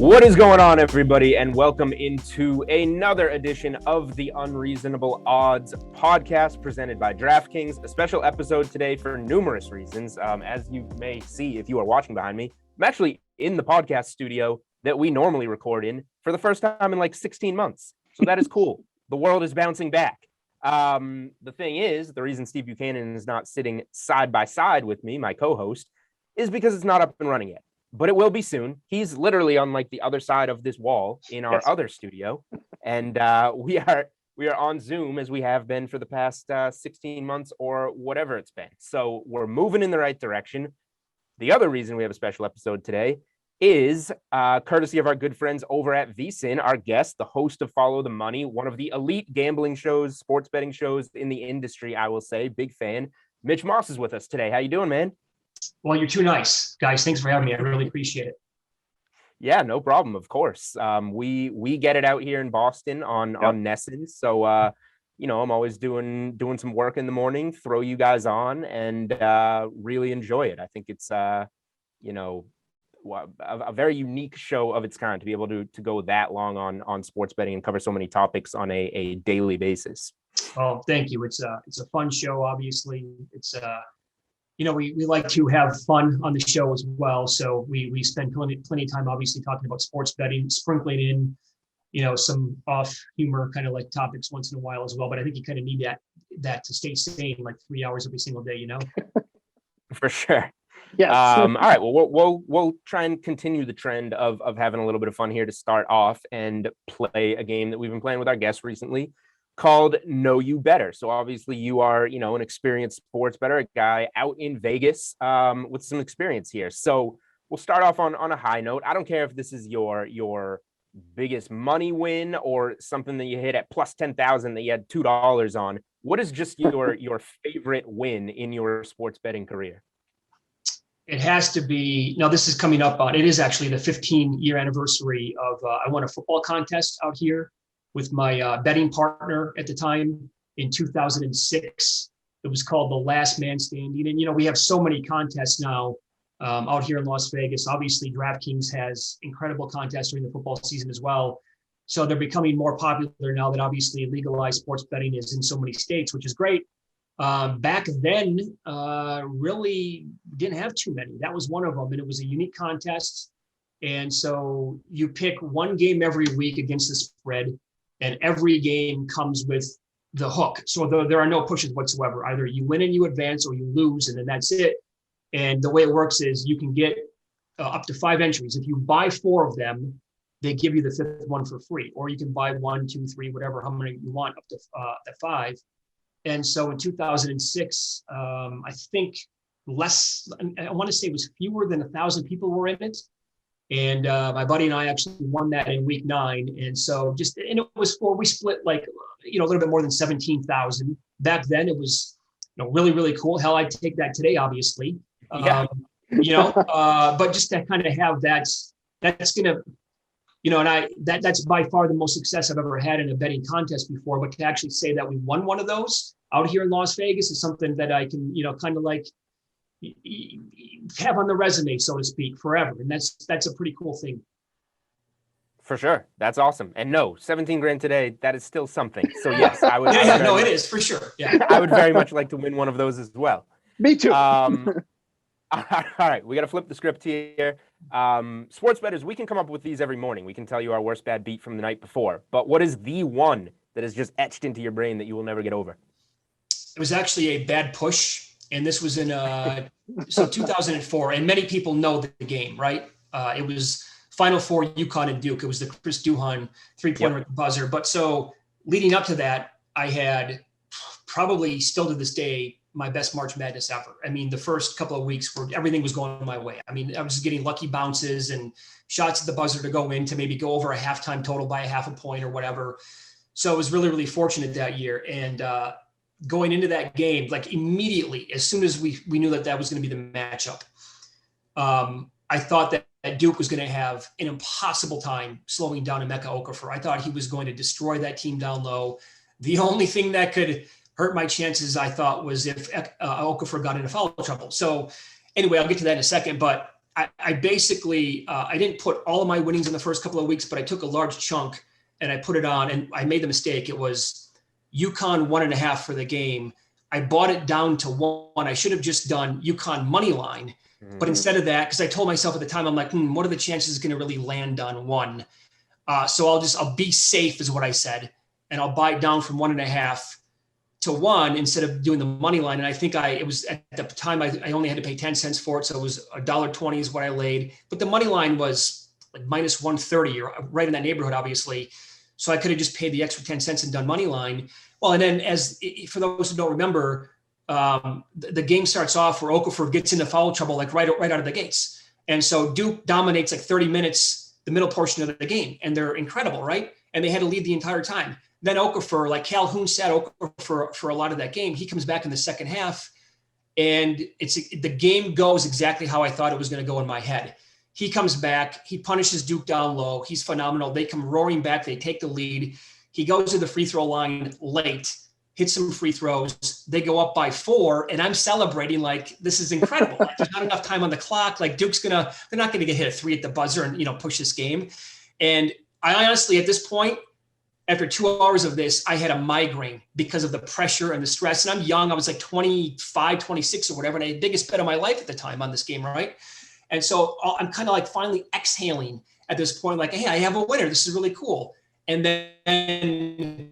What is going on, everybody, and welcome into another edition of the Unreasonable Odds podcast presented by DraftKings. A special episode today for numerous reasons. As you may see if you are watching behind me, I'm actually in the podcast studio that we normally record in for the first time in like 16 months. So that is cool. The world is bouncing back. The thing is, the reason Steve Buchanan is not sitting side by side with me, my co-host, is because it's not up and running yet. But it will be soon. He's literally on like the other side of this wall in our other studio. And we are on Zoom as we have been for the past 16 months or whatever it's been. So we're moving in the right direction. The other reason we have a special episode today is courtesy of our good friends over at VSiN, our guest, the host of Follow the Money, one of the elite gambling shows, sports betting shows in the industry, I will say. Big fan. Mitch Moss is with us today. How you doing, man? Well, you're too nice, guys. Thanks for having me. I really appreciate it. Yeah, no problem. Of course. We get it out here in Boston on Nesson. So, I'm always doing some work in the morning, throw you guys on and really enjoy it. I think it's, a very unique show of its kind to be able to go that long on sports betting and cover so many topics on a daily basis. Oh, thank you. It's a fun show. Obviously, it's we like to have fun on the show as well. So we spend plenty of time, obviously, talking about sports betting, sprinkling in, some off humor kind of like topics once in a while as well. But I think you kind of need that to stay sane, like 3 hours every single day, For sure. Yeah. All right. Well, we'll try and continue the trend of having a little bit of fun here to start off and play a game that we've been playing with our guests recently, called Know You Better. So obviously you are, an experienced sports bettor, a guy out in Vegas with some experience here. So we'll start off on a high note. I don't care if this is your biggest money win or something that you hit at plus 10,000 that you had $2 on. What is just your favorite win in your sports betting career? It has to be, now this is coming up on, it is actually the 15-year anniversary of, I won a football contest out here with my betting partner at the time in 2006. It was called The Last Man Standing. And, we have so many contests now out here in Las Vegas. Obviously, DraftKings has incredible contests during the football season as well. So they're becoming more popular now that obviously legalized sports betting is in so many states, which is great. Back then, really didn't have too many. That was one of them. And it was a unique contest. And so you pick one game every week against the spread. And every game comes with the hook. So there are no pushes whatsoever. Either you win and you advance or you lose, and then that's it. And the way it works is you can get up to 5 entries. If you buy 4 of them, they give you the 5th one for free. Or you can buy 1, 2, 3, whatever, how many you want, up to 5. And so in 2006, I think I want to say it was fewer than 1,000 people were in it. And my buddy and I actually won that in week 9. And so and it was we split like, a little bit more than 17,000. Back then it was, really, really cool. Hell, I'd take that today, obviously. Yeah. But just to kind of have that's going to, and that's by far the most success I've ever had in a betting contest before. But to actually say that we won one of those out here in Las Vegas is something that I can, kind of like, have on the resume, so to speak, forever. And that's a pretty cool thing. For sure. That's awesome. And no, 17 grand today, that is still something. So yes, I would. It is for sure. Yeah. I would very much like to win one of those as well. Me too. All right. We got to flip the script here. Sports bettors, we can come up with these every morning. We can tell you our worst bad beat from the night before. But what is the one that is just etched into your brain that you will never get over? It was actually a bad push. And this was in 2004, and many people know the game, right? It was Final Four, UConn and Duke. It was the Chris Duhon three-pointer at the buzzer. But so leading up to that, I had probably still to this day my best March Madness ever. I mean, the first couple of weeks where everything was going my way. I mean, I was getting lucky bounces and shots at the buzzer to go in to maybe go over a halftime total by a half a point or whatever. So I was really, really fortunate that year. And going into that game, like immediately, as soon as we knew that was going to be the matchup, I thought that Duke was going to have an impossible time slowing down Emeka Okafor. I thought he was going to destroy that team down low. The only thing that could hurt my chances, I thought, was if Okafor got into foul trouble. So anyway, I'll get to that in a second. But I basically, I didn't put all of my winnings in the first couple of weeks, but I took a large chunk and I put it on, and I made the mistake. It was UConn 1.5 for the game. I bought it down to 1. I should have just done UConn money line. But instead of that, because I told myself at the time, I'm like, what are the chances it's going to really land on 1? So I'll be safe is what I said. And I'll buy it down from 1.5 to 1 instead of doing the money line. And I think it was at the time, I only had to pay 10 cents for it. So it was $1.20 is what I laid. But the money line was like minus 130 or right in that neighborhood, obviously. So I could have just paid the extra 10 cents and done money line. Well, and then for those who don't remember, the game starts off where Okafor gets into foul trouble, like right out of the gates. And so Duke dominates like 30 minutes, the middle portion of the game, and they're incredible, right? And they had to lead the entire time. Then Okafor, like Calhoun sat Okafor for a lot of that game. He comes back in the second half, and the game goes exactly how I thought it was going to go in my head. He comes back, he punishes Duke down low. He's phenomenal. They come roaring back. They take the lead. He goes to the free throw line late, hits some free throws. They go up by 4, and I'm celebrating like this is incredible. Like, there's not enough time on the clock. Like they're not going to get hit a 3 at the buzzer and push this game. And I honestly, at this point, after 2 hours of this, I had a migraine because of the pressure and the stress. And I'm young. I was like 25, 26 or whatever. And I had the biggest bet of my life at the time on this game, right? And so I'm kind of like finally exhaling at this point, like, hey, I have a winner. This is really cool. And then,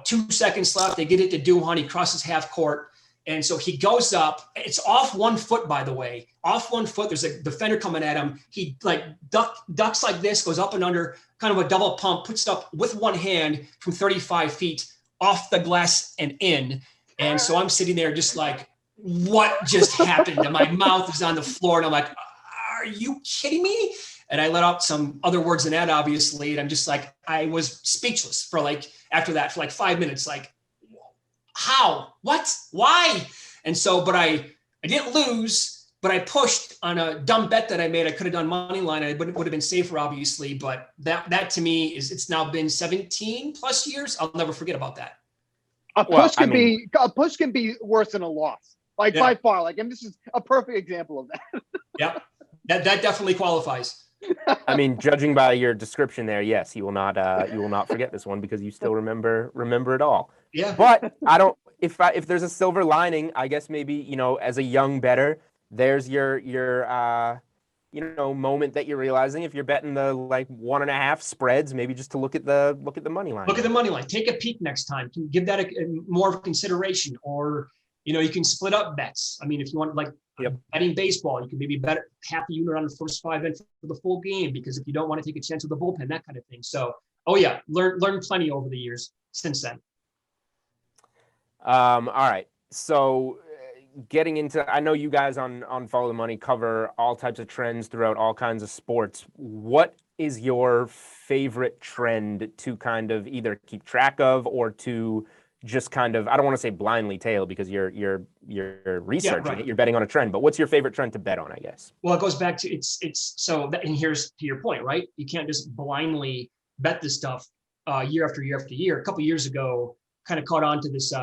2 seconds left. They get it to Duhan. He crosses half court. And so he goes up. It's off 1 foot, by the way. Off 1 foot. There's a defender coming at him. He like ducks like this, goes up and under, kind of a double pump, puts it up with one hand from 35 feet off the glass and in. And so I'm sitting there just like, what just happened? And my mouth is on the floor. And I'm like, are you kidding me? And I let out some other words than that, obviously. And I'm just like, I was speechless for like, after that, for like 5 minutes, like, how, what, why? And so, but I didn't lose, but I pushed on a dumb bet that I made. I could have done money line. It would have been safer, obviously. But that to me it's now been 17 plus years. I'll never forget about that. A push can be worse than a loss. Like by far, like, and this is a perfect example of that. Yeah, that definitely qualifies. I mean, judging by your description there, yes, you will not forget this one because you still remember it all. Yeah. But I don't. If there's a silver lining, I guess maybe as a young bettor, there's your moment that you're realizing if you're betting the like 1.5 spreads, maybe just to look at the money line. Look at the money line. Take a peek next time. Give that more of a consideration, or you can split up bets. I mean, if you want betting baseball, you can maybe bet half a unit on the first 5 innings for the full game, because if you don't want to take a chance with the bullpen, that kind of thing. So, learn plenty over the years since then. All right. So getting into, I know you guys on Follow the Money cover all types of trends throughout all kinds of sports. What is your favorite trend to kind of either keep track of or to just kind of, I don't want to say blindly tail because you're researching it, you're betting on a trend, but what's your favorite trend to bet on, I guess? Well, it goes back to and here's to your point, right? You can't just blindly bet this stuff year after year after year. A couple of years ago, kind of caught on to this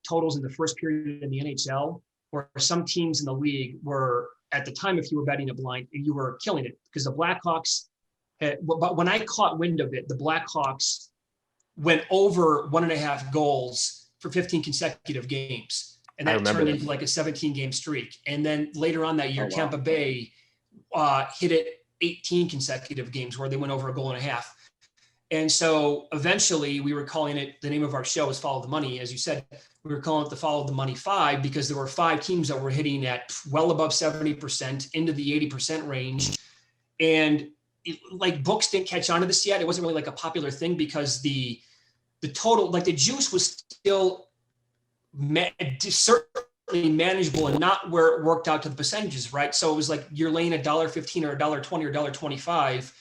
totals in the first period in the NHL, where some teams in the league were, at the time, if you were betting a blind, you were killing it because the Blackhawks but when I caught wind of it, the Blackhawks went over 1.5 goals for 15 consecutive games. And that turned into like a 17-game streak. And then later on that year, Tampa Bay hit it 18 consecutive games where they went over 1.5 goals. And so eventually we were calling it, the name of our show is Follow the Money. As you said, we were calling it the Follow the Money 5 because there were 5 teams that were hitting at well above 70% into the 80% range. And books didn't catch on to this yet. It wasn't really like a popular thing because the total, like the juice was still certainly manageable and not where it worked out to the percentages, right? So it was like you're laying $1.15 or $1.20 or $1.25.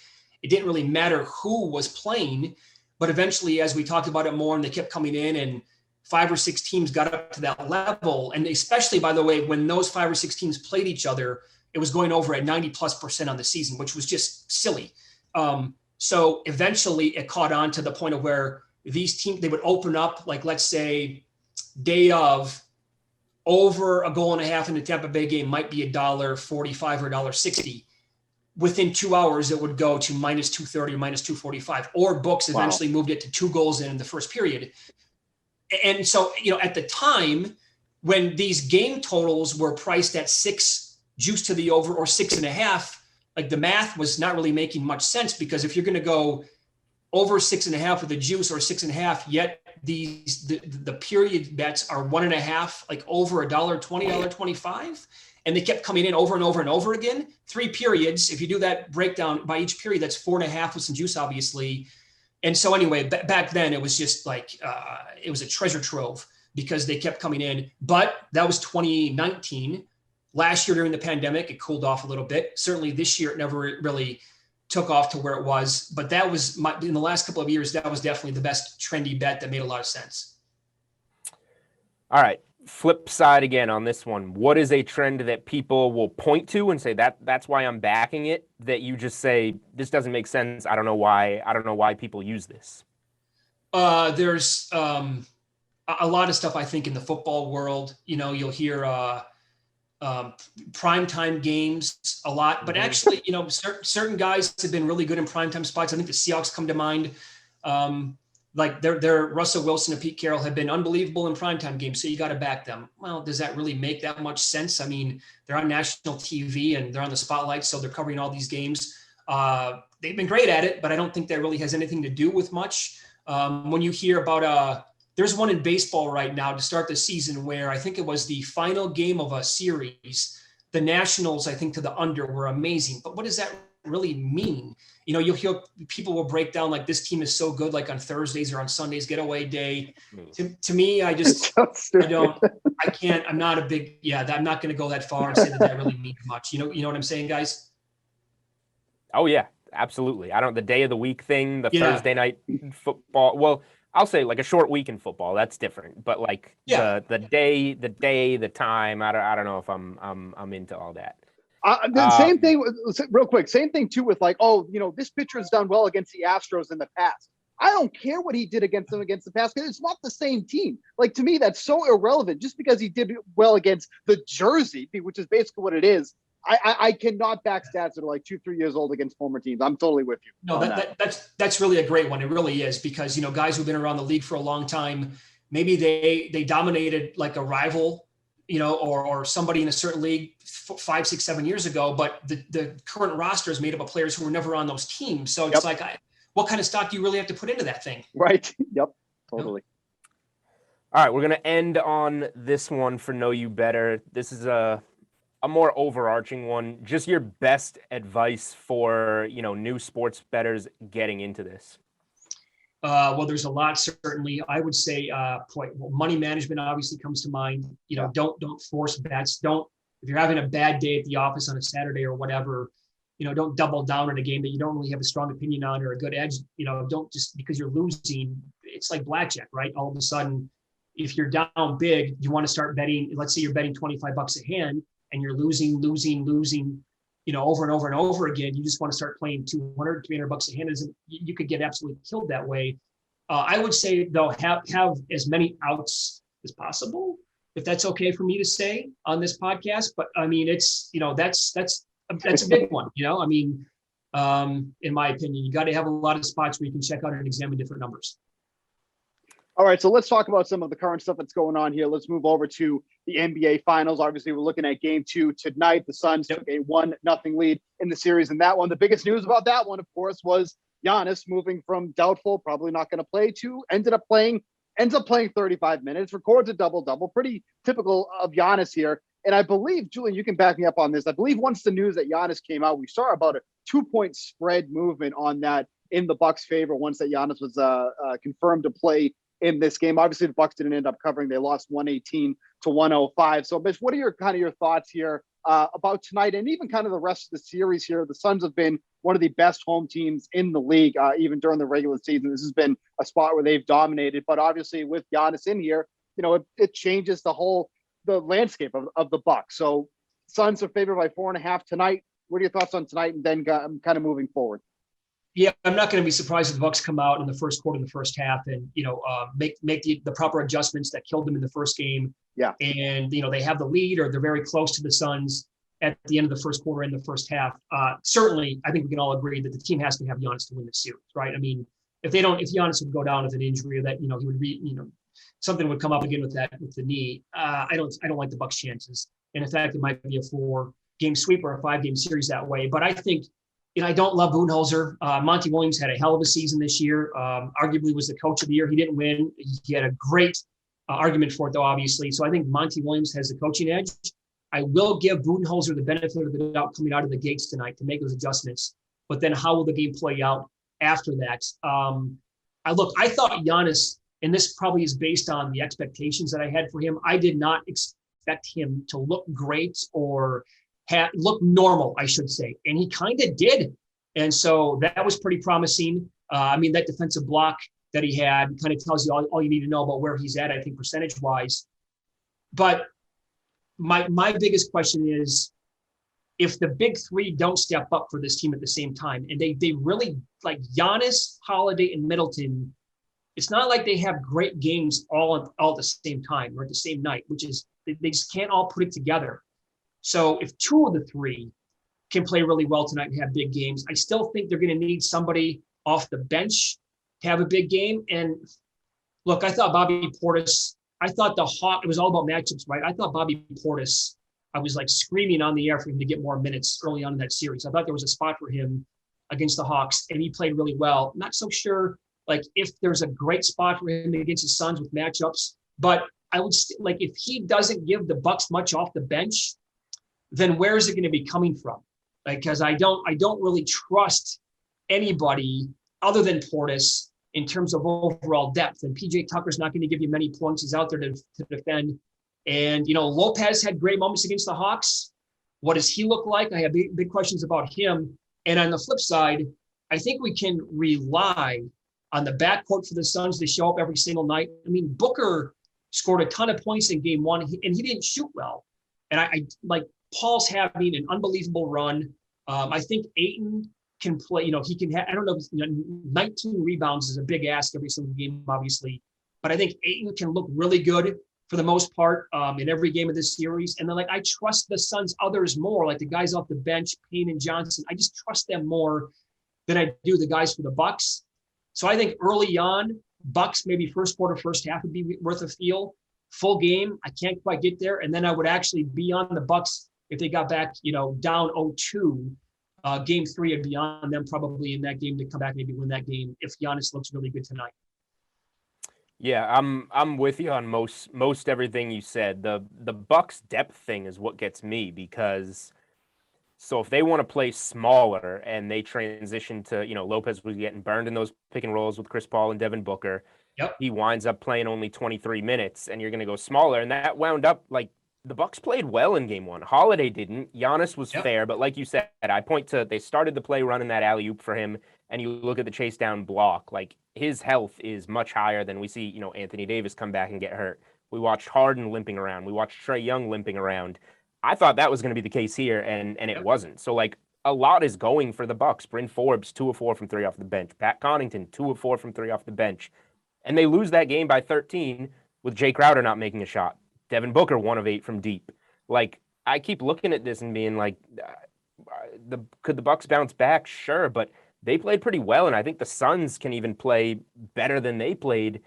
It didn't really matter who was playing, but eventually, as we talked about it more and they kept coming in and 5 or 6 teams got up to that level. And especially, by the way, when those 5 or 6 teams played each other, it was going over at 90+% on the season, which was just silly. So eventually it caught on to the point of where these teams, they would open up, like, let's say day of over a goal and a half in the Tampa Bay game might be $1.45 or $1.60. Within 2 hours, it would go to minus 230 or minus 245. Or books eventually moved it to 2 goals in the first period. And so, at the time when these game totals were priced at 6 juice to the over or 6.5, like the math was not really making much sense, because if you're going to go over 6.5 with a juice or 6.5, yet the period bets are 1.5, like over $1.20, $1.25. And they kept coming in over and over and over again. 3 periods. If you do that breakdown by each period, that's 4.5 with some juice, obviously. And so anyway, back then it was just like, it was a treasure trove because they kept coming in. But that was 2019. Last year during the pandemic, it cooled off a little bit. Certainly this year, it never really took off to where it was. But that was in the last couple of years, that was definitely the best trendy bet that made a lot of sense. All right. Flip side again on this one. What is a trend that people will point to and say that's why I'm backing it, that you just say, this doesn't make sense. I don't know why people use this. There's a lot of stuff, I think, in the football world. You'll hear primetime games a lot, but actually, certain guys have been really good in primetime spots. I think the Seahawks come to mind. Like their Russell Wilson and Pete Carroll have been unbelievable in primetime games, so you got to back them. Well, does that really make that much sense? I mean, they're on national TV and they're on the spotlight, so they're covering all these games. They've been great at it, but I don't think that really has anything to do with much. When you hear about there's one in baseball right now to start the season where I think it was the final game of a series. The Nationals, I think, to the under were amazing, but what does that really mean? You'll hear people will break down like this team is so good, like on Thursdays or on Sundays, getaway day. To me, I'm not a big, I'm not going to go that far and say that really means much. You know what I'm saying, guys? Oh yeah, absolutely. The day of the week thing, the Thursday night football. Well, I'll say like a short week in football, that's different. But like the day, the time, I don't know if I'm into all that. The same thing, real quick, same thing too with like, this pitcher has done well against the Astros in the past. I don't care what he did against them against the past, because it's not the same team. Like, to me, that's so irrelevant. Just because he did well against the Jersey, which is basically what it is, I cannot back stats that are like 2-3 years old against former teams. I'm totally with you. No, that's really a great one. It really is, because, guys who've been around the league for a long time, maybe they dominated like a rival, or somebody in a certain league 5, 6, 7 years ago, but the current roster is made up of players who were never on those teams. So it's like, what kind of stock do you really have to put into that thing? Right. Yep. Totally. All right. We're going to end on this one for Know You Better. This is a more overarching one. Just your best advice for, new sports bettors getting into this. Well, there's a lot, certainly. I would say money management obviously comes to mind. Don't force bets. If you're having a bad day at the office on a Saturday or whatever, don't double down on a game that you don't really have a strong opinion on or a good edge. Don't just because you're losing. It's like blackjack, right? All of a sudden, if you're down big, you want to start betting. Let's say you're betting $25 a hand and you're losing, over and over and over again. You just want to start playing $200, $300 a hand. You could get absolutely killed that way. I would say, though, have as many outs as possible, if that's okay for me to say on this podcast. But I mean, it's, that's a big one. In my opinion, you got to have a lot of spots where you can check out and examine different numbers. All right, so let's talk about some of the current stuff that's going on here. Let's move over to the NBA Finals. Obviously, we're looking at Game 2 tonight. The Suns took a 1-0 lead in the series in that one. The biggest news about that one, of course, was Giannis moving from doubtful, probably not going to play, to ends up playing 35 minutes, records a double-double. Pretty typical of Giannis here. And I believe, Julian, you can back me up on this. I believe once the news that Giannis came out, we saw about a 2-point spread movement on that in the Bucks' favor once that Giannis was confirmed to play in this game. Obviously, the Bucks didn't end up covering. They lost 118 to 105. So, Mitch, what are your thoughts here about tonight and even kind of the rest of the series here? The Suns have been one of the best home teams in the league, even during the regular season. This has been a spot where they've dominated. But obviously, with Giannis in here, it changes the landscape of the Bucks. So, Suns are favored by 4.5 tonight. What are your thoughts on tonight and then kind of moving forward? Yeah, I'm not going to be surprised if the Bucks come out in the first quarter, in the first half, and make the proper adjustments that killed them in the first game. Yeah. And, they have the lead or they're very close to the Suns at the end of the first quarter in the first half. Certainly, I think we can all agree that the team has to have Giannis to win the series, right? I mean, if Giannis would go down with an injury or that, he would something would come up again with the knee. I don't like the Bucks' chances. And in fact, it might be a 4-game sweep or a 5-game series that way. But I think, I don't love Budenholzer. Monty Williams had a hell of a season this year. Arguably was the coach of the year. He didn't win. He had a great argument for it, though, obviously. So I think Monty Williams has the coaching edge. I will give Budenholzer the benefit of the doubt coming out of the gates tonight to make those adjustments. But then how will the game play out after that? I thought Giannis, and this probably is based on the expectations that I had for him. I did not expect him to look great or look normal, I should say. And he kind of did. And so that was pretty promising. That defensive block that he had kind of tells you all you need to know about where he's at, I think, percentage-wise. But my biggest question is, if the big three don't step up for this team at the same time, and they really, like Giannis, Holiday, and Middleton, it's not like they have great games all at the same time or at the same night, which is they just can't all put it together. So if two of the three can play really well tonight and have big games, I still think they're going to need somebody off the bench to have a big game. And look, I thought Bobby Portis, it was all about matchups, right? I thought Bobby Portis, I was like screaming on the air for him to get more minutes early on in that series. I thought there was a spot for him against the Hawks, and he played really well. Not so sure, if there's a great spot for him against the Suns with matchups, but I would if he doesn't give the Bucks much off the bench, then where is it going to be coming from? Because I don't really trust anybody other than Portis in terms of overall depth. And PJ Tucker's not going to give you many points. He's out there to defend. And, Lopez had great moments against the Hawks. What does he look like? I have big questions about him. And on the flip side, I think we can rely on the backcourt for the Suns to show up every single night. Booker scored a ton of points in game one, and he didn't shoot well. And Paul's having an unbelievable run. I think Ayton can play, he can have, 19 rebounds is a big ask every single game, obviously. But I think Ayton can look really good for the most part in every game of this series. And then, I trust the Suns others more, like the guys off the bench, Payne and Johnson. I just trust them more than I do the guys for the Bucks. So I think early on, Bucks, maybe first quarter, first half would be worth a feel. Full game, I can't quite get there. And then I would actually be on the Bucks if they got back, down 0-2. Game 3 and beyond them probably in that game to come back, maybe win that game if Giannis looks really good tonight. Yeah, I'm with you on most everything you said. The Bucks depth thing is what gets me, because so if they want to play smaller and they transition to, Lopez was getting burned in those pick and rolls with Chris Paul and Devin Booker. Yep. He winds up playing only 23 minutes, and you're going to go smaller, and that wound up the Bucks played well in game one. Holiday didn't. Giannis was fair, but like you said, I point to they started the play running that alley-oop for him, and you look at the chase down block. His health is much higher than we see, Anthony Davis come back and get hurt. We watched Harden limping around. We watched Trae Young limping around. I thought that was going to be the case here, and it wasn't. So, a lot is going for the Bucks. Bryn Forbes, 2 of 4 from 3 off the bench. Pat Connaughton, 2 of 4 from 3 off the bench. And they lose that game by 13 with Jay Crowder not making a shot. Devin Booker, 1 of 8 from deep. I keep looking at this and being could the Bucks bounce back? Sure, but they played pretty well, and I think the Suns can even play better than they played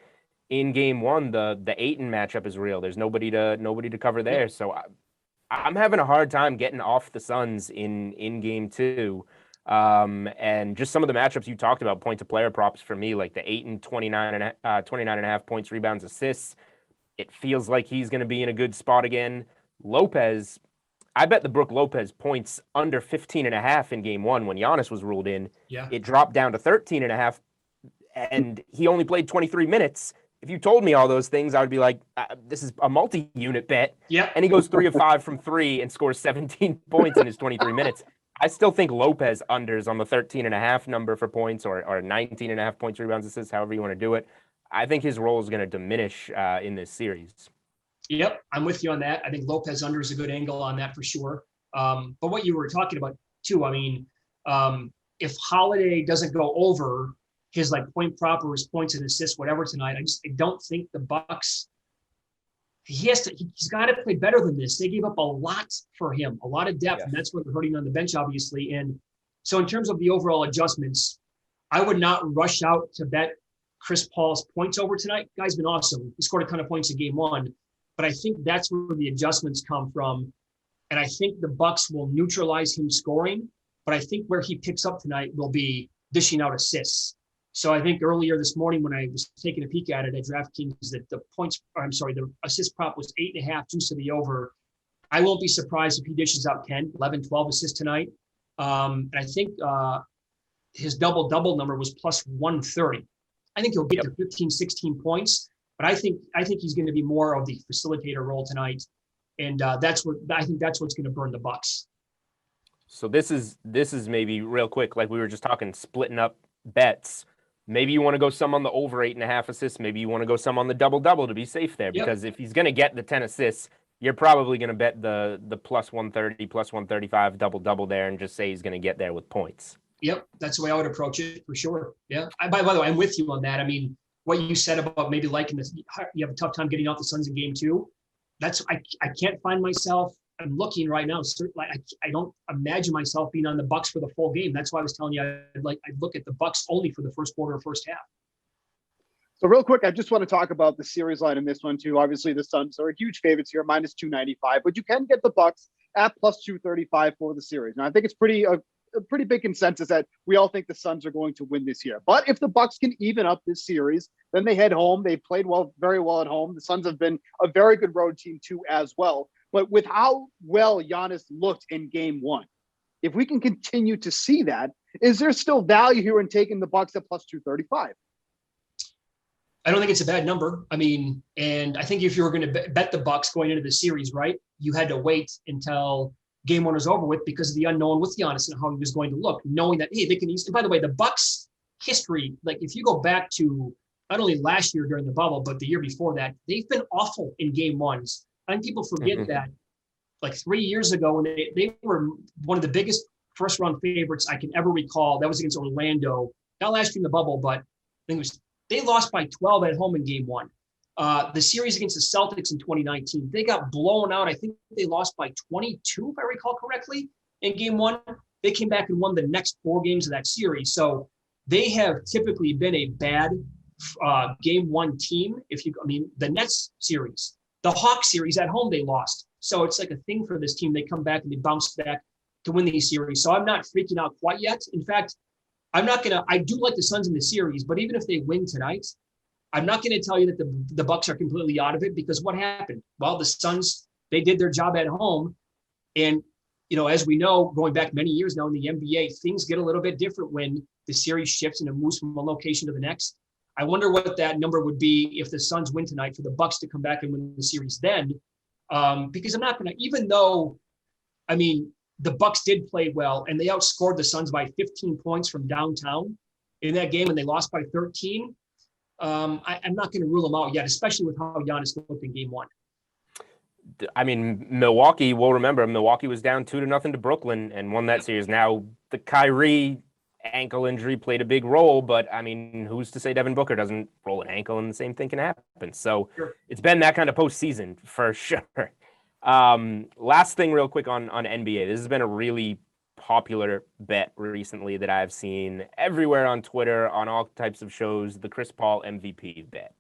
in game one. The Ayton matchup is real. There's nobody to cover there. So I'm having a hard time getting off the Suns in game 2. And just some of the matchups you talked about, point to player props for me, like the Ayton 29.5 points, rebounds, assists. It feels like he's going to be in a good spot again. Lopez, I bet the Brook Lopez points under 15.5 in game 1 when Giannis was ruled in. Yeah. It dropped down to 13.5, and he only played 23 minutes. If you told me all those things, I would be like, this is a multi-unit bet. Yeah. And he goes 3 of 5 from 3 and scores 17 points in his 23 minutes. I still think Lopez unders on the 13.5 number for points or 19.5 points, rebounds, assists, however you want to do it. I think his role is going to diminish in this series. Yep, I'm with you on that. I think Lopez under is a good angle on that for sure. But what you were talking about too, if Holiday doesn't go over his point prop or his points and assists, whatever tonight, I don't think the Bucks he's got to play better than this. They gave up a lot for him, a lot of depth, Yes. and that's what they're hurting on the bench, obviously. And so in terms of the overall adjustments, I would not rush out to bet Chris Paul's points over tonight. Guy's been awesome. He scored a ton of points in game one, but I think that's where the adjustments come from. And I think the Bucks will neutralize him scoring, but I think where he picks up tonight will be dishing out assists. So I think earlier this morning when I was taking a peek at it at DraftKings, that the assist prop was 8.5 juice to the over. I won't be surprised if he dishes out 10, 11, 12 assists tonight. And I think his double-double number was plus 130. I think he'll get to 15, 16 points, but I think he's going to be more of the facilitator role tonight. And that's what's going to burn the Bucks. So this is maybe real quick, like we were just talking, splitting up bets. Maybe you want to go some on the over 8.5 assists. Maybe you want to go some on the double-double to be safe there, because if he's going to get the 10 assists, you're probably going to bet the plus 130, plus 135 double-double there and just say he's going to get there with points. Yep, that's the way I would approach it for sure. Yeah. By the way, I'm with you on that. I mean, what you said about maybe liking this, you have a tough time getting off the Suns in game two. I can't find myself. I'm looking right now. Certainly, I don't imagine myself being on the Bucks for the full game. That's why I was telling you I'd look at the Bucks only for the first quarter or first half. So real quick, I just want to talk about the series line in this one too. Obviously, the Suns are huge favorites here, minus 295, but you can get the Bucks at plus 235 for the series. Now, I think it's a pretty big consensus that we all think the Suns are going to win this year. But if the Bucks can even up this series, then they head home. They played very well at home. The Suns have been a very good road team too as well. But with how well Giannis looked in game one, if we can continue to see that, is there still value here in taking the Bucks at plus 235? I don't think it's a bad number. I mean, and I think if you were going to bet the Bucks going into the series, right, you had to wait until game one was over with because of the unknown with Giannis and how he was going to look, knowing that, hey, they can use. And by the way, the Bucks history, like if you go back to not only last year during the bubble, but the year before that, they've been awful in game ones. I think people forget that like 3 years ago when they were one of the biggest first round favorites I can ever recall. That was against Orlando, not last year in the bubble, but I think they lost by 12 at home in game one. The series against the Celtics in 2019, they got blown out. I think they lost by 22, if I recall correctly, in game one. They came back and won the next 4 games of that series. So they have typically been a bad game one team. The Nets series, the Hawks series at home, they lost. So it's like a thing for this team. They come back and they bounce back to win these series. So I'm not freaking out quite yet. In fact, I do like the Suns in the series, but even if they win tonight, I'm not going to tell you that the Bucks are completely out of it, because what happened? Well, the Suns, they did their job at home. And, as we know, going back many years now in the NBA, things get a little bit different when the series shifts and it moves from one location to the next. I wonder what that number would be if the Suns win tonight for the Bucks to come back and win the series then. Because I'm not going to, even though, the Bucks did play well and they outscored the Suns by 15 points from downtown in that game and they lost by 13. I'm not going to rule them out yet, especially with how Giannis looked in game one. Milwaukee, we'll remember, Milwaukee was down 2-0 to Brooklyn and won that series. Now, the Kyrie ankle injury played a big role, but, who's to say Devin Booker doesn't roll an ankle and the same thing can happen? So It's been that kind of postseason for sure. Last thing real quick on NBA. This has been a really popular bet recently that I've seen everywhere on Twitter, on all types of shows, the Chris Paul MVP bet.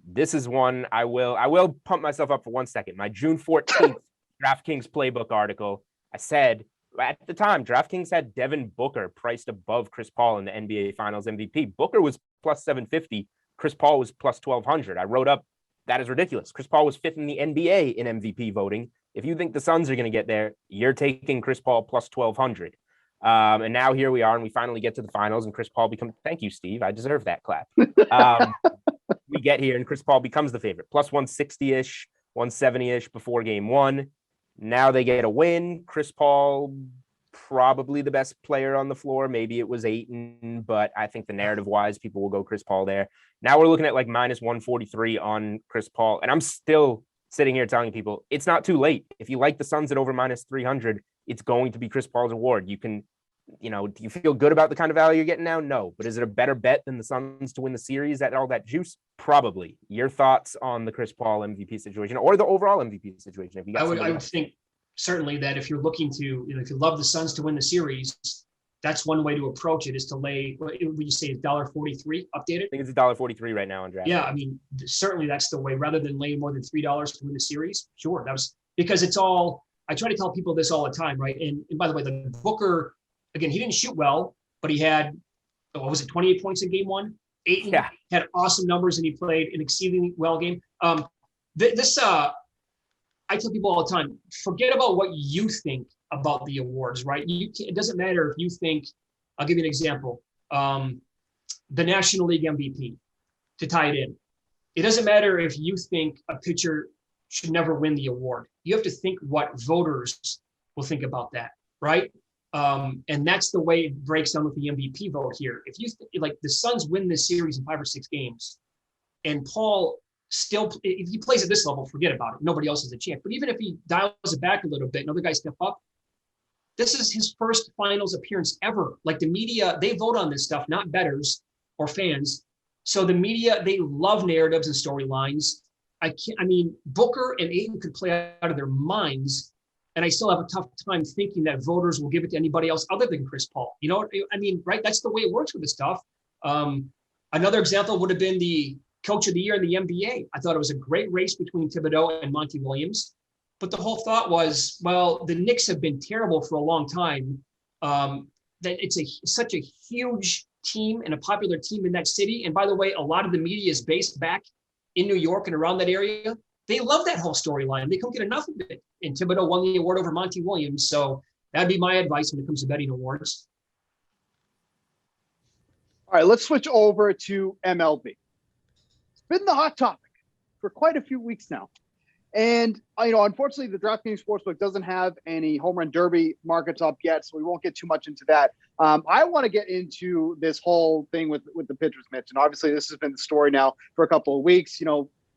This is one I will pump myself up for 1 second. My June 14th DraftKings playbook article, I said at the time, DraftKings had Devin Booker priced above Chris Paul in the NBA Finals MVP. Booker was plus 750. Chris Paul was plus 1,200. I wrote up, that is ridiculous. Chris Paul was 5th in the NBA in MVP voting. If you think the Suns are going to get there, you're taking Chris Paul plus 1,200. And now here we are, and we finally get to the finals, and Chris Paul becomes, thank you, Steve. I deserve that clap. We get here, and Chris Paul becomes the favorite, plus 160-ish, 170-ish before game one. Now they get a win. Chris Paul, probably the best player on the floor. Maybe it was Ayton, but I think the narrative-wise, people will go Chris Paul there. Now we're looking at like minus 143 on Chris Paul, and I'm still sitting here telling people it's not too late. If you like the Suns at over minus 300, it's going to be Chris Paul's award. You can Do you feel good about the kind of value you're getting now? No. But is it a better bet than the Suns to win the series at all that juice? Probably. Your thoughts on the Chris Paul MVP situation or the overall MVP situation? If you got I would think certainly that if you're looking to, if you love the Suns to win the series, that's one way to approach it, is to lay, what would you say, is $1.43 updated? I think it's $1.43 right now on DraftKings. Yeah, I mean, certainly that's the way, rather than laying more than $3 to win the series. Sure, that was because it's all. I try to tell people this all the time, right? And by the way, the Booker, again, he didn't shoot well, but he had, 28 points in game one. Ayton had awesome numbers, and he played an exceedingly well game. I tell people all the time, forget about what you think about the awards, right? It doesn't matter if you think, I'll give you an example, the National League MVP, to tie it in. It doesn't matter if you think a pitcher should never win the award. You have to think what voters will think about that, right? And that's the way it breaks down with the MVP vote here. If you like the Suns win this series in 5 or 6 games, and Paul still, if he plays at this level, forget about it. Nobody else has a chance. But even if he dials it back a little bit and other guys step up, this is his first finals appearance ever. Like the media, they vote on this stuff, not bettors or fans. So the media, they love narratives and storylines. Booker and Ayton could play out of their minds, and I still have a tough time thinking that voters will give it to anybody else other than Chris Paul. You know what I mean, right? That's the way it works with this stuff. Another example would have been the Coach of the Year in the NBA. I thought it was a great race between Thibodeau and Monty Williams. But the whole thought was, well, the Knicks have been terrible for a long time. That it's such a huge team and a popular team in that city. And by the way, a lot of the media is based back in New York and around that area. They love that whole storyline. They couldn't get enough of it. And Thibodeau won the award over Monty Williams. So that'd be my advice when it comes to betting awards. All right, let's switch over to MLB. Been the hot topic for quite a few weeks now. And, unfortunately, the DraftKings Sportsbook doesn't have any home run derby markets up yet, so we won't get too much into that. I want to get into this whole thing with the pitchers, Mitch. And obviously, this has been the story now for a couple of weeks.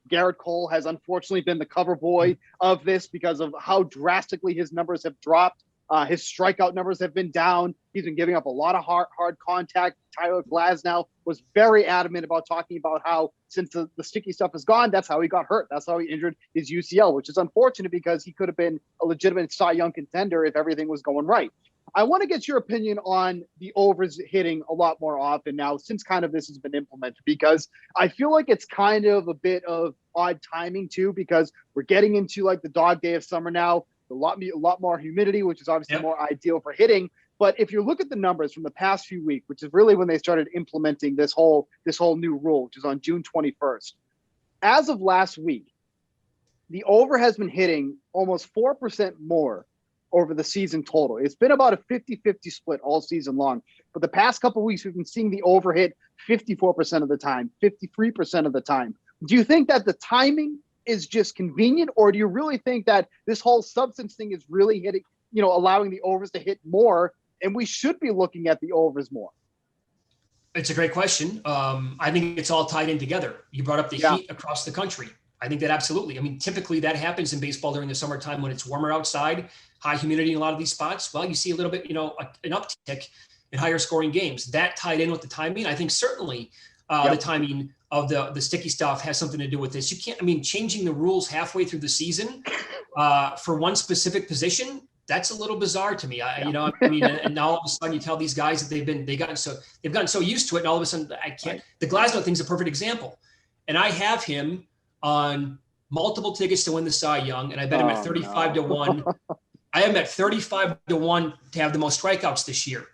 Garrett Cole has unfortunately been the cover boy of this because of how drastically his numbers have dropped. His strikeout numbers have been down. He's been giving up a lot of hard contact. Tyler Glasnow was very adamant about talking about how since the sticky stuff is gone, that's how he got hurt. That's how he injured his UCL, which is unfortunate because he could have been a legitimate Cy Young contender if everything was going right. I want to get your opinion on the overs hitting a lot more often now since kind of this has been implemented, because I feel like it's kind of a bit of odd timing too, because we're getting into like the dog day of summer now. A lot more humidity, which is obviously more ideal for hitting. But if you look at the numbers from the past few weeks, which is really when they started implementing this whole new rule, which is on June 21st, as of last week, the over has been hitting almost 4% more over the season total. It's been about a 50-50 split all season long. But the past couple of weeks, we've been seeing the over hit 54% of the time, 53% of the time. Do you think that the timing is just convenient, or do you really think that this whole substance thing is really hitting, allowing the overs to hit more, and we should be looking at the overs more? It's a great question. I think it's all tied in together. You brought up the heat across the country. I think that absolutely. I mean, typically that happens in baseball during the summertime when it's warmer outside, high humidity in a lot of these spots. Well, you see a little bit, an uptick in higher scoring games. That tied in with the timing. I think certainly the timing of the sticky stuff has something to do with this. You can't, changing the rules halfway through the season for one specific position, that's a little bizarre to me. And now all of a sudden you tell these guys that they've gotten so used to it, and all of a sudden I can't. Right. The Glasnow thing's a perfect example. And I have him on multiple tickets to win the Cy Young, and I bet him at 35-1. I have him at 35-1 to have the most strikeouts this year.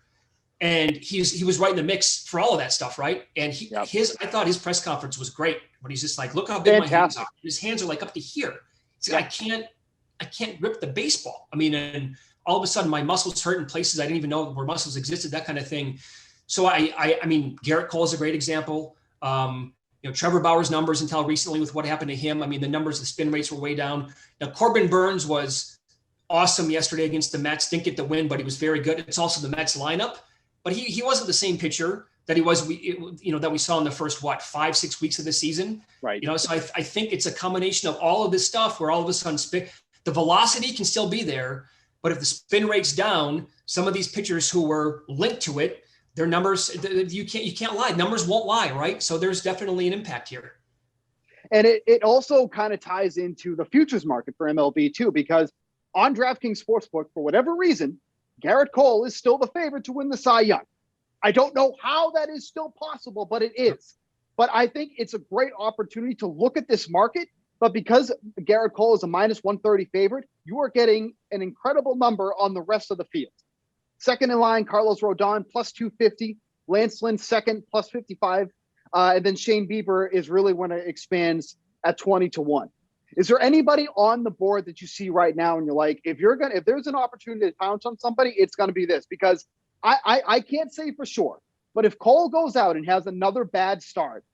And he was right in the mix for all of that stuff, right? And I thought his press conference was great when he's just like, look how big my hands are. His hands are like up to here. I can't grip the baseball. And all of a sudden my muscles hurt in places I didn't even know where muscles existed, that kind of thing. So Garrett Cole is a great example. Trevor Bauer's numbers until recently with what happened to him. The numbers, the spin rates were way down. Now Corbin Burns was awesome yesterday against the Mets. Didn't get the win, but he was very good. It's also the Mets lineup. But he wasn't the same pitcher that he was, that we saw in the first, 5-6 weeks of the season. Right. So I think it's a combination of all of this stuff where all of a sudden the velocity can still be there, But if the spin rate's down, some of these pitchers who were linked to it, their numbers, you can't lie. Numbers won't lie, right? So there's definitely an impact here. And it also kind of ties into the futures market for MLB too, because on DraftKings Sportsbook, for whatever reason, Garrett Cole is still the favorite to win the Cy Young. I don't know how that is still possible, but it is. But I think it's a great opportunity to look at this market. But because Garrett Cole is a minus 130 favorite, you are getting an incredible number on the rest of the field. Second in line, Carlos Rodon, plus 250. Lance Lynn, second, plus 55. And then Shane Bieber is really when it expands at 20-1. Is there anybody on the board that you see right now and you're like, if there's an opportunity to pounce on somebody, it's going to be this? Because I can't say for sure, but if Cole goes out and has another bad start,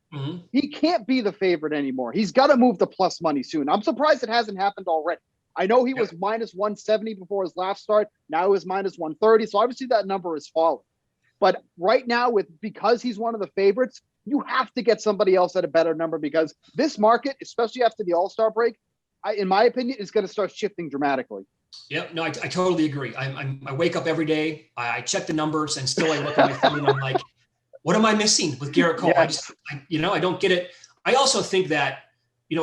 he can't be the favorite anymore. He's got to move to plus money soon. I'm surprised it hasn't happened already. I know he was minus 170 before his last start. Now he's minus 130. So obviously that number is falling. But right now, because he's one of the favorites, you have to get somebody else at a better number, because this market, especially after the All-Star break, in my opinion, is going to start shifting dramatically. Yep. No, I totally agree. I wake up every day, I check the numbers, and still I look at my phone and I'm like, what am I missing with Garrett Cole? Yes. I don't get it. I also think that,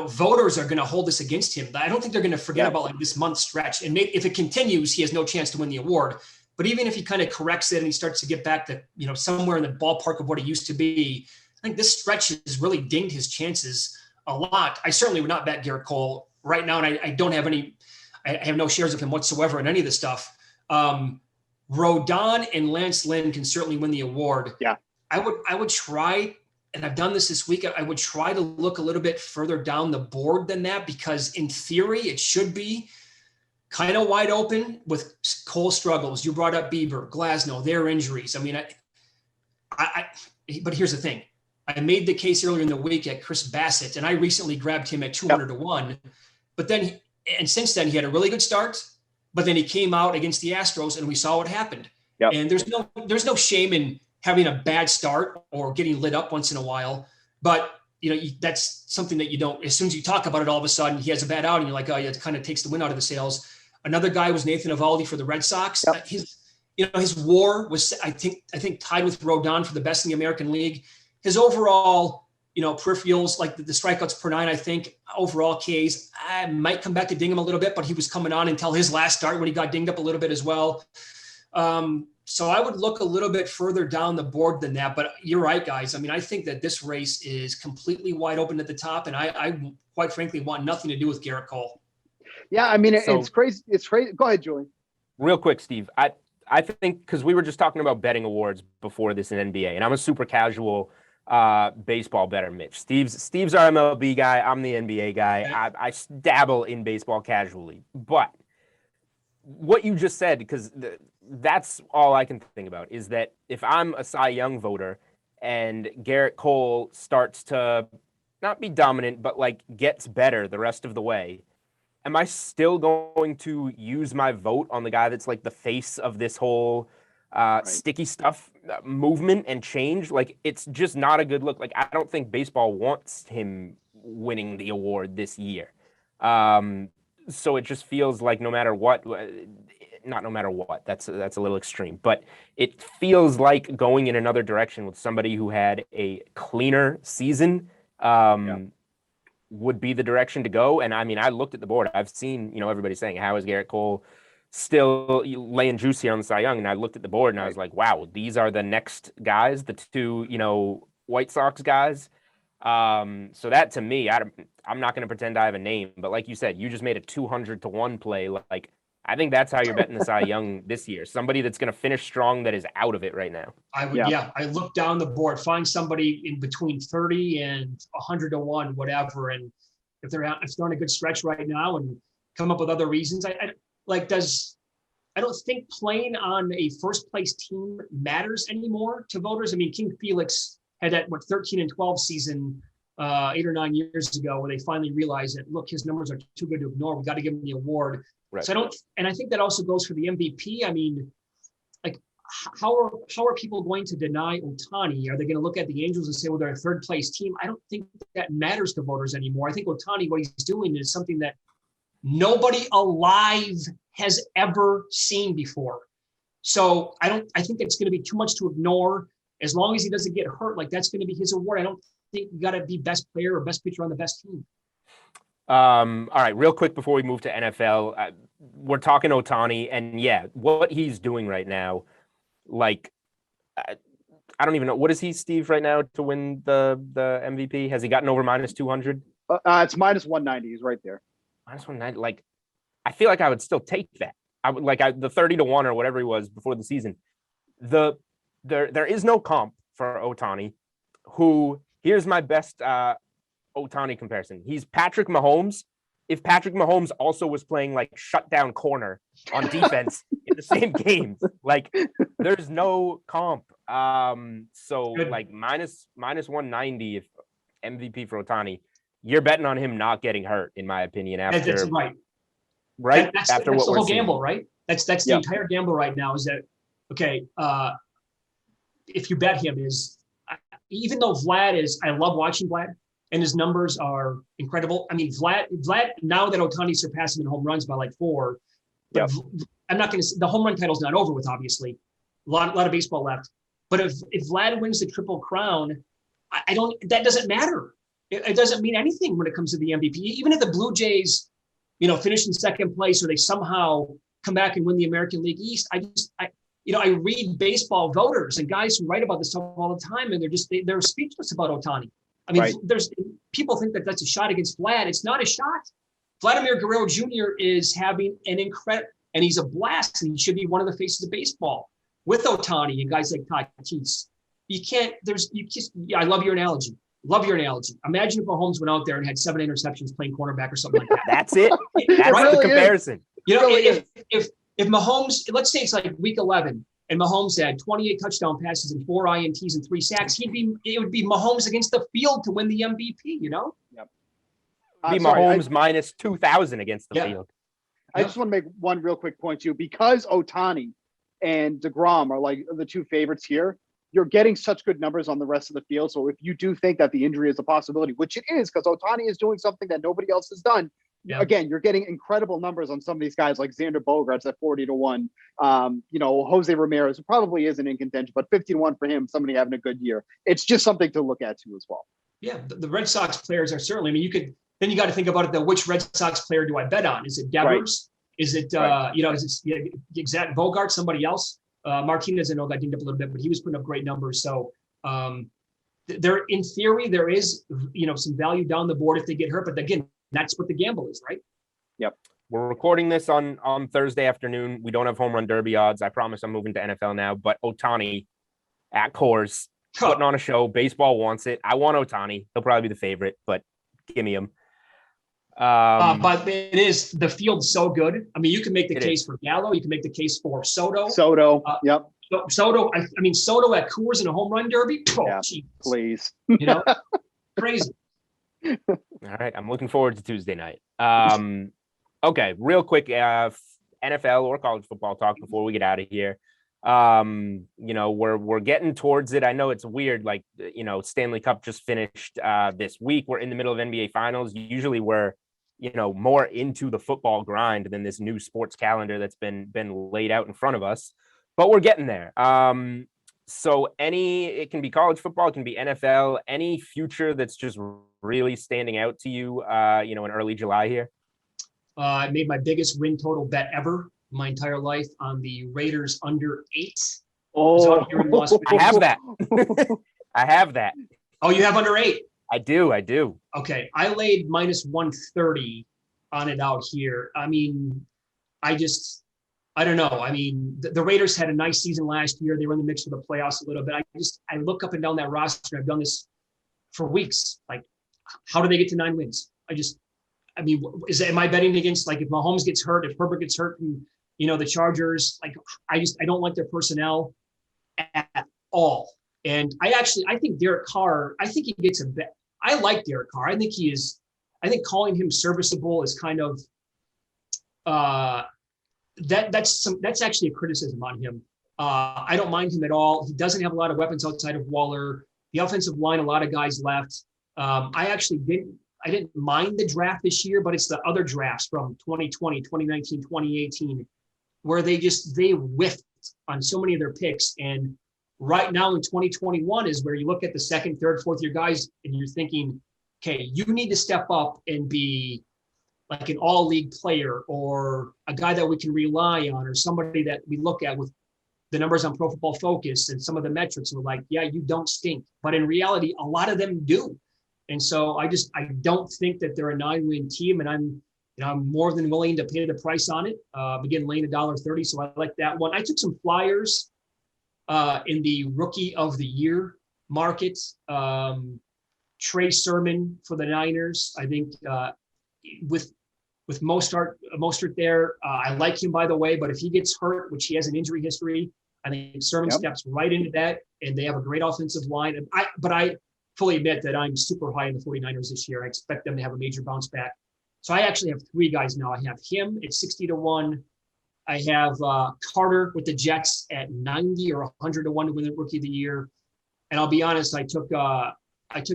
voters are going to hold this against him. I don't think they're going to forget about like this month stretch. And if it continues, he has no chance to win the award. But even if he kind of corrects it and he starts to get back to, somewhere in the ballpark of what he used to be, I think this stretch has really dinged his chances a lot. I certainly would not bet Garrett Cole right now. And I don't have I have no shares of him whatsoever in any of this stuff. Rodon and Lance Lynn can certainly win the award. Yeah. I would try, and I've done this week, I would try to look a little bit further down the board than that, because in theory, it should be kind of wide open with Cole struggles. You brought up Bieber, Glasnow, their injuries. I mean, but here's the thing. I made the case earlier in the week at Chris Bassett, and I recently grabbed him at 200-1. But then, and since then, he had a really good start. But then he came out against the Astros, and we saw what happened. Yep. And there's no shame in having a bad start or getting lit up once in a while. But that's something that you don't. As soon as you talk about it, all of a sudden he has a bad outing. You're like, oh yeah, it kind of takes the wind out of the sails. Another guy was Nathan Eovaldi for the Red Sox. Yep. His WAR was I think tied with Rodon for the best in the American League. His overall, peripherals, like the strikeouts per nine, I think overall Ks, I might come back to ding him a little bit, but he was coming on until his last start when he got dinged up a little bit as well. So I would look a little bit further down the board than that, but you're right, guys. I mean, I think that this race is completely wide open at the top, and I quite frankly want nothing to do with Garrett Cole. Yeah, I mean, it's crazy. It's crazy. Go ahead, Julian. Real quick, Steve. I think, because we were just talking about betting awards before this in NBA, and I'm a super casual baseball bettor, Mitch. Steve's our MLB guy. I'm the NBA guy. Yeah. I dabble in baseball casually, but what you just said, because that's all I can think about, is that if I'm a Cy Young voter and Garrett Cole starts to not be dominant, but like gets better the rest of the way, am I still going to use my vote on the guy that's like the face of this whole sticky stuff movement and change? Like, it's just not a good look. Like, I don't think baseball wants him winning the award this year. So it just feels like no matter what, that's a little extreme, but it feels like going in another direction with somebody who had a cleaner season would be the direction to go. And I mean, I looked at the board. I've seen, everybody saying, how is Garrett Cole still laying juice here on the Cy Young? And I looked at the board and I was like, wow, these are the next guys, the two, White Sox guys. So that, to me, I'm not going to pretend I have a name, but like you said, you just made a 200-1 play. Like, I think that's how you're betting the Cy Young this year. Somebody that's going to finish strong that is out of it right now. I would, I look down the board, find somebody in between 30 and 100-1, whatever. And if they're on a good stretch right now and come up with other reasons, I don't think playing on a first place team matters anymore to voters. I mean, King Felix had that 13-12 season 8 or 9 years ago, where they finally realized that, look, his numbers are too good to ignore. We got to give him the award. Right. So I think that also goes for the MVP. I mean, like, how are people going to deny Ohtani? Are they going to look at the Angels and say, well, they're a third place team? I don't think that matters to voters anymore. I think Ohtani, what he's doing is something that nobody alive has ever seen before. So I think it's going to be too much to ignore. As long as he doesn't get hurt, like that's going to be his award. I don't think you got to be best player or best pitcher on the best team. All right, real quick before we move to NFL, we're talking Ohtani, and yeah, what he's doing right now, like, I don't even know. What is he, Steve, right now to win the MVP? Has he gotten over minus 200? It's minus 190. He's right there. Minus 190. Like, I feel like I would still take that. I would the 30-1 or whatever he was before the season. There is no comp for Ohtani, who, here's my best Ohtani comparison. He's Patrick Mahomes. If Patrick Mahomes also was playing like shutdown corner on defense in the same games, like there's no comp. So like minus 190 if MVP for Ohtani, you're betting on him not getting hurt, in my opinion. After that's right. That's after what the whole seeing. gamble, right? That's the entire gamble right now. Is that okay? If you bet him, is even though Vlad is, I love watching Vlad, and his numbers are incredible. I mean, Vlad now that Ohtani surpassed him in home runs by like 4, but I'm not going to. The home run title's not over with, obviously. A lot of baseball left. But if Vlad wins the Triple Crown, I don't. That doesn't matter. It doesn't mean anything when it comes to the MVP. Even if the Blue Jays, finish in second place, or they somehow come back and win the American League East, I read baseball voters and guys who write about this stuff all the time, and they're speechless about Ohtani. I mean, there's people think that that's a shot against Vlad. It's not a shot. Vladimir Guerrero Jr. is having an incredible, and he's a blast, and he should be one of the faces of baseball with Ohtani and guys like Tatis. I love your analogy. Love your analogy. Imagine if Mahomes went out there and had 7 interceptions playing cornerback or something like that. That's it. That's right? the comparison. If Mahomes, let's say it's like week 11, and Mahomes had 28 touchdown passes and 4 INTs and 3 sacks, it would be Mahomes against the field to win the MVP, Yep. Mahomes minus 2,000 against the field. I just want to make one real quick point too, because Ohtani and DeGrom are like the 2 favorites here. You're getting such good numbers on the rest of the field. So if you do think that the injury is a possibility, which it is, because Ohtani is doing something that nobody else has done, again, you're getting incredible numbers on some of these guys like Xander Bogaerts at 40-1. Jose Ramirez, who probably isn't in contention, but 50-1 for him, somebody having a good year. It's just something to look at too as well. Yeah, the Red Sox players are certainly. I mean, you got to think about it though. Which Red Sox player do I bet on? Is it Devers? Right. Is it is it exact Bogart? Somebody else? Martinez, I know, got dinged up a little bit, but he was putting up great numbers. So there, in theory, there is some value down the board if they get hurt. But again, that's what the gamble is, right? Yep. We're recording this on Thursday afternoon. We don't have home run derby odds. I promise I'm moving to NFL now. But Ohtani at Coors, putting on a show. Baseball wants it. I want Ohtani. He'll probably be the favorite, but give me him. But it is, the field's so good. I mean, you can make the case for Gallo. You can make the case for Soto. Soto, Soto. I mean, Soto at Coors in a home run derby. Geez. Please. Crazy. All right, I'm looking forward to Tuesday night. Okay, real quick, NFL or college football talk before we get out of here. We're getting towards it. I know it's weird, like Stanley Cup just finished this week. We're in the middle of NBA Finals. Usually we're more into the football grind than this new sports calendar that's been laid out in front of us. But we're getting there. So it can be college football, it can be NFL, any future that's just really standing out to you, in early July here? I made my biggest win total bet ever my entire life on the Raiders under 8. Oh, I have that. I have that. Oh, you have under 8? I do. Okay. I laid minus 130 on it out here. I mean, I don't know. I mean, the Raiders had a nice season last year. They were in the mix for the playoffs a little bit. I look up and down that roster. I've done this for weeks. Like, how do they get to 9 wins? Am I betting against, like, if Mahomes gets hurt, if Herbert gets hurt, and the Chargers, like, I don't like their personnel at all. And I think Derek Carr, I think he gets a bet. I like Derek Carr. I think calling him serviceable is kind of that's actually a criticism on him. I don't mind him at all. He doesn't have a lot of weapons outside of Waller. The offensive line, a lot of guys left. I actually didn't. didn't mind the draft this year, but it's the other drafts from 2020, 2019, 2018, where they whiffed on so many of their picks. And right now in 2021 is where you look at the second, third, fourth year guys and you're thinking, okay, you need to step up and be like an all league player or a guy that we can rely on or somebody that we look at with the numbers on Pro Football Focus and some of the metrics. And we're like, yeah, you don't stink. But in reality, a lot of them do. And so I don't think that they're a 9-win team. And I'm more than willing to pay the price on it. Again, laying $1.30. So I like that one. I took some flyers in the rookie of the year market. Trey Sermon for the Niners. I think with Mostert there, I like him, by the way, but if he gets hurt, which he has an injury history, I think Sermon steps right into that, and they have a great offensive line. But I fully admit that I'm super high in the 49ers this year. I expect them to have a major bounce back. So I actually have 3 guys now. I have him at 60-1. I have Carter with the Jets at 90 or 100-1 to win the Rookie of the Year. And I'll be honest, I took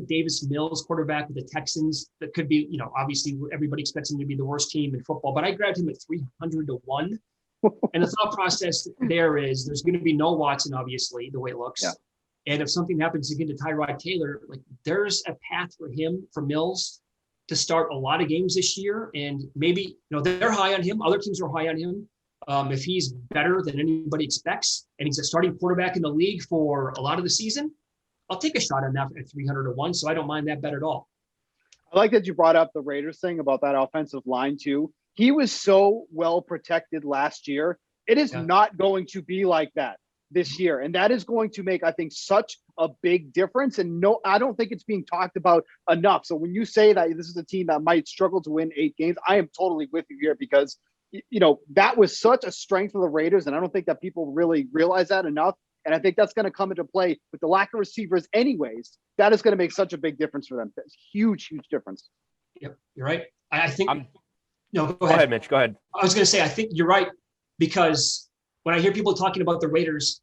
Davis Mills, quarterback with the Texans. That could be, obviously everybody expects him to be the worst team in football, but I grabbed him at 300-1. And the thought process there is there's going to be no Watson, obviously, the way it looks. Yeah. And if something happens again to Tyrod Taylor, like there's a path for him, for Mills, to start a lot of games this year. And maybe, they're high on him. Other teams are high on him. If he's better than anybody expects, and he's a starting quarterback in the league for a lot of the season, I'll take a shot on that at 300-1. So I don't mind that bet at all. I like that you brought up the Raiders thing about that offensive line too. He was so well protected last year. It is not going to be like that this year. And that is going to make, I think, such a big difference. And no, I don't think it's being talked about enough. So when you say that this is a team that might struggle to win 8 games, I am totally with you here because, that was such a strength of the Raiders. And I don't think that people really realize that enough. And I think that's going to come into play with the lack of receivers anyways. That is going to make such a big difference for them. That's huge, huge difference. Yep, you're right. I think no, go ahead, Mitch. Go ahead. I was going to say, I think you're right, because when I hear people talking about the Raiders,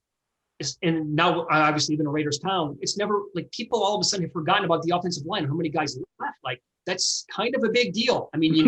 and now I obviously live in a Raiders town, it's never like people all of a sudden have forgotten about the offensive line, how many guys left. Like that's kind of a big deal. I mean, you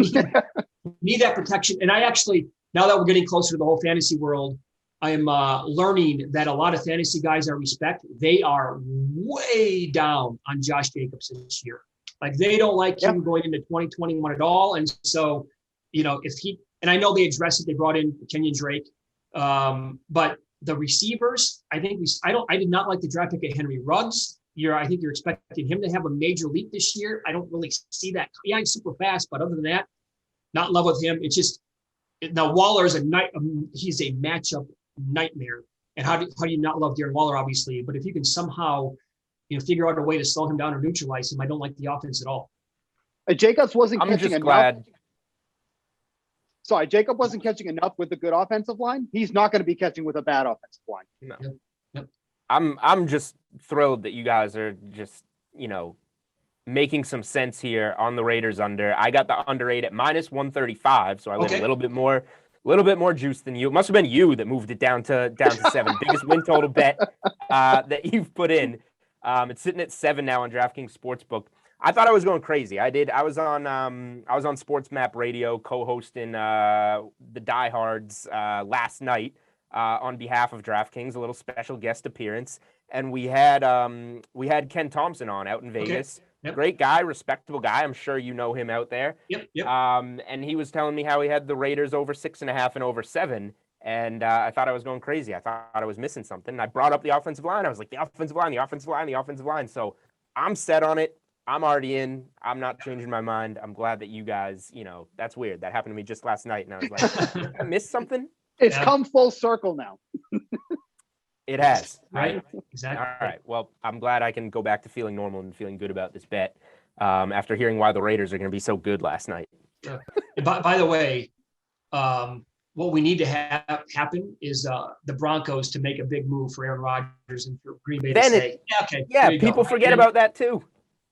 need that protection. And I actually, now that we're getting closer to the whole fantasy world, I am learning that a lot of fantasy guys I respect, they are way down on Josh Jacobs this year. Like they don't like him going into 2021 at all. And so, if he, and I know they addressed it, they brought in Kenyon Drake, but the receivers, I did not like the draft pick of Henry Ruggs. I think you're expecting him to have a major leap this year. I don't really see that. Yeah, he's super fast, but other than that, not in love with him. It's just, now Waller is he's a matchup nightmare. And how do you not love Darren Waller, obviously, but if you can somehow, figure out a way to slow him down or neutralize him, I don't like the offense at all. Jacobs wasn't I'm catching just enough. glad. Sorry, Jacob wasn't catching enough with a good offensive line. He's not going to be catching with a bad offensive line. No. Yep. I'm just thrilled that you guys are just, making some sense here on the Raiders under. I got the under 8 at -135, so I laid a little bit more juice than you. It must have been you that moved it down to 7. Biggest win total bet that you've put in. It's sitting at 7 now on DraftKings Sportsbook. I thought I was going crazy. I was on Sports Map Radio co-hosting the Diehards last night on behalf of DraftKings, a little special guest appearance, and we had Ken Thompson on out in Vegas. Okay. Yep. Great guy, respectable guy. I'm sure you know him out there. Yep. And he was telling me how he had the Raiders over 6.5 and over 7. And I thought I was going crazy. I thought I was missing something. I brought up the offensive line. I was like, the offensive line. So I'm set on it. I'm already in. I'm not changing my mind. I'm glad that you guys, that's weird. That happened to me just last night. And I was like, did I missed something? It's come full circle now. It has. Right. Exactly. All right. Well, I'm glad I can go back to feeling normal and feeling good about this bet after hearing why the Raiders are going to be so good last night. Yeah. And by the way, what we need to have happen is the Broncos to make a big move for Aaron Rodgers and for Green Bay to say, yeah, people forget about that too.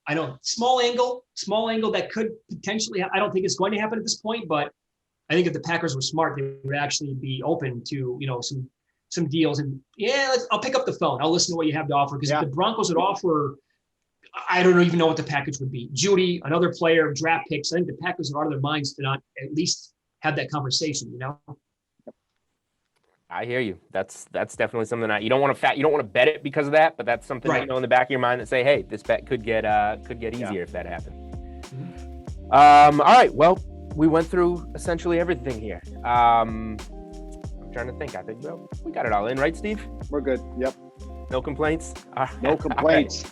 I know. Small angle that could potentially, I don't think it's going to happen at this point, but I think if the Packers were smart, they would actually be open to, some deals. And I'll pick up the phone. I'll listen to what you have to offer. Because if the Broncos would offer I don't even know what the package would be. Judy, another player, draft picks. I think the Packers are out of their minds to not at least have that conversation, you know? I hear you. That's definitely something that you don't want to bet it because of that, but that's something you know in the back of your mind that say, hey, this bet could get easier if that happened. Mm-hmm. All right. Well, we went through essentially everything here. I'm trying to think. I think we got it all in, right, Steve? We're good. Yep. No complaints. No complaints.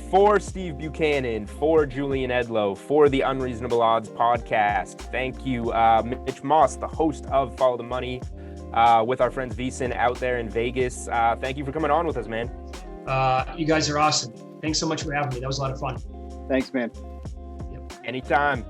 For Steve Buchanan, for Julian Edlow, for the Unreasonable Odds podcast. Thank you, Mitch Moss, the host of Follow the Money, with our friends VSiN out there in Vegas. Thank you for coming on with us, man. You guys are awesome. Thanks so much for having me. That was a lot of fun. Thanks, man. Anytime.